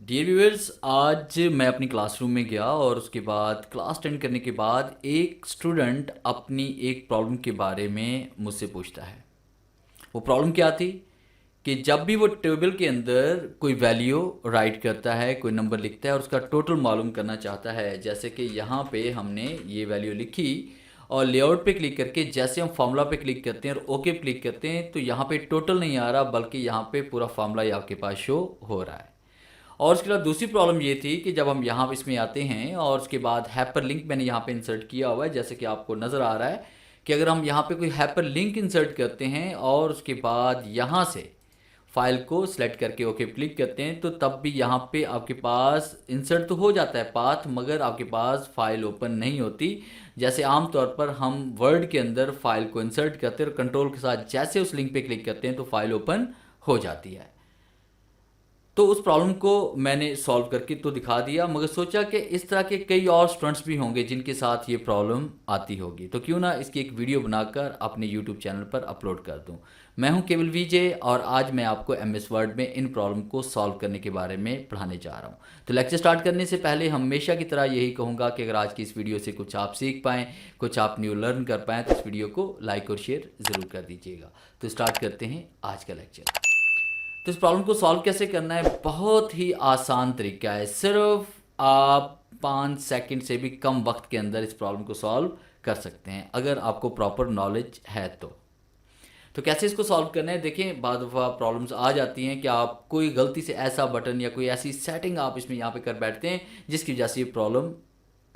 Dear viewers, आज मैं अपनी क्लासरूम में गया और उसके बाद क्लास अटेंड करने के बाद एक स्टूडेंट अपनी एक प्रॉब्लम के बारे में मुझसे पूछता है। वो प्रॉब्लम क्या थी कि जब भी वो टेबल के अंदर कोई वैल्यू राइट करता है, कोई नंबर लिखता है और उसका टोटल मालूम करना चाहता है। जैसे कि यहाँ पे हमने ये वैल्यू लिखी और लेआउट पे क्लिक करके जैसे हम फार्मूला पे क्लिक करते हैं और ओके पे क्लिक करते हैं तो यहाँ पे टोटल नहीं आ रहा, बल्कि यहाँ पे पूरा फार्मूला ही आपके पास शो हो रहा है। और उसके बाद दूसरी प्रॉब्लम ये थी कि जब हम यहाँ इसमें आते हैं और उसके बाद हैपर लिंक मैंने यहाँ पे इंसर्ट किया हुआ है, जैसे कि आपको नज़र आ रहा है कि अगर हम यहाँ पे कोई हैपर लिंक इंसर्ट करते हैं और उसके बाद यहाँ से फाइल को सिलेक्ट करके ओके क्लिक करते हैं तो तब भी यहाँ पे आपके पास इंसर्ट तो हो जाता है पाथ, मगर आपके पास फाइल ओपन नहीं होती। जैसे आमतौर पर हम वर्ड के अंदर फाइल को इंसर्ट करते हैं और कंट्रोल के साथ जैसे उस लिंक पे क्लिक करते हैं तो फाइल ओपन हो जाती है। तो उस प्रॉब्लम को मैंने सॉल्व करके तो दिखा दिया, मगर सोचा कि इस तरह के कई और स्टूडेंट्स भी होंगे जिनके साथ ये प्रॉब्लम आती होगी, तो क्यों ना इसकी एक वीडियो बनाकर अपने यूट्यूब चैनल पर अपलोड कर दूं। मैं हूं केवल विजय और आज मैं आपको एमएस वर्ड में इन प्रॉब्लम को सॉल्व करने के बारे में पढ़ाने जा रहा हूं। तो लेक्चर स्टार्ट करने से पहले हमेशा की तरह यही कहूँगा कि अगर आज की इस वीडियो से कुछ आप सीख पाएँ, कुछ आप न्यू लर्न कर पाएँ तो इस वीडियो को लाइक और शेयर ज़रूर कर दीजिएगा। तो स्टार्ट करते हैं आज का लेक्चर। तो इस प्रॉब्लम को सॉल्व कैसे करना है, बहुत ही आसान तरीका है। सिर्फ आप 5 सेकंड से भी कम वक्त के अंदर इस प्रॉब्लम को सॉल्व कर सकते हैं अगर आपको प्रॉपर नॉलेज है तो कैसे इसको सॉल्व करना है, देखें बाद दफ़ा प्रॉब्लम्स आ जाती हैं कि आप कोई गलती से ऐसा बटन या कोई ऐसी सेटिंग आप इसमें यहाँ पे कर बैठते हैं जिसकी वजह से ये प्रॉब्लम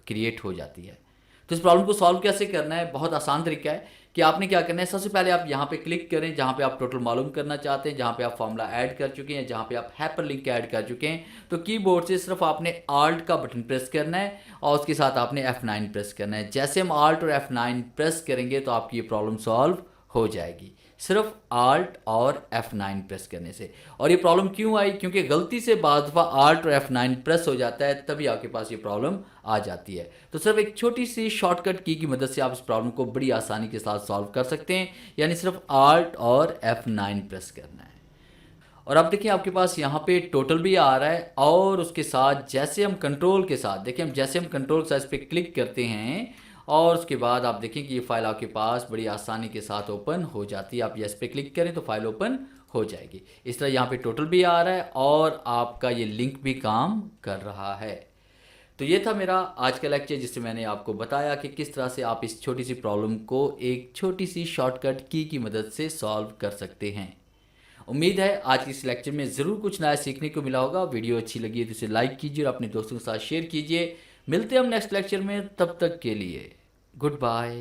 क्रिएट हो जाती है। तो इस प्रॉब्लम को सॉल्व कैसे करना है, बहुत आसान तरीका है कि आपने क्या करना है। सबसे पहले आप यहाँ पे क्लिक करें जहाँ पे आप टोटल मालूम करना चाहते हैं, जहाँ पे आप फॉर्मूला ऐड कर चुके हैं, जहाँ पे आप हाइपर लिंक ऐड कर चुके हैं। तो कीबोर्ड से सिर्फ आपने आल्ट का बटन प्रेस करना है और उसके साथ आपने F9 प्रेस करना है। जैसे हम आल्ट और F9 प्रेस करेंगे तो आपकी ये प्रॉब्लम सॉल्व हो जाएगी, सिर्फ आल्ट और F9 प्रेस करने से। और ये प्रॉब्लम क्यों आई, क्योंकि गलती से बाद दफ़ा आल्ट और F9 प्रेस हो जाता है, तभी आपके पास ये प्रॉब्लम आ जाती है। तो सिर्फ एक छोटी सी शॉर्टकट की मदद से आप इस प्रॉब्लम को बड़ी आसानी के साथ सॉल्व कर सकते हैं, यानी सिर्फ आल्ट और F9 प्रेस करना है। और अब देखिए आपके पास यहाँ पे टोटल भी आ रहा है और उसके साथ जैसे हम कंट्रोल के साथ देखिए, हम जैसे हम कंट्रोल के साथ इस पर क्लिक करते हैं और उसके बाद आप देखें कि ये फाइल आपके पास बड़ी आसानी के साथ ओपन हो जाती है। आप यस पे क्लिक करें तो फाइल ओपन हो जाएगी। इस तरह यहाँ पे टोटल भी आ रहा है और आपका ये लिंक भी काम कर रहा है। तो ये था मेरा आज का लेक्चर, जिससे मैंने आपको बताया कि किस तरह से आप इस छोटी सी प्रॉब्लम को एक छोटी सी शॉर्टकट की मदद से सॉल्व कर सकते हैं। उम्मीद है आज के इस लेक्चर में ज़रूर कुछ नया सीखने को मिला होगा। वीडियो अच्छी लगी है तो इसे लाइक कीजिए और अपने दोस्तों के साथ शेयर कीजिए। मिलते हैं हम नेक्स्ट लेक्चर में, तब तक के लिए गुड बाय।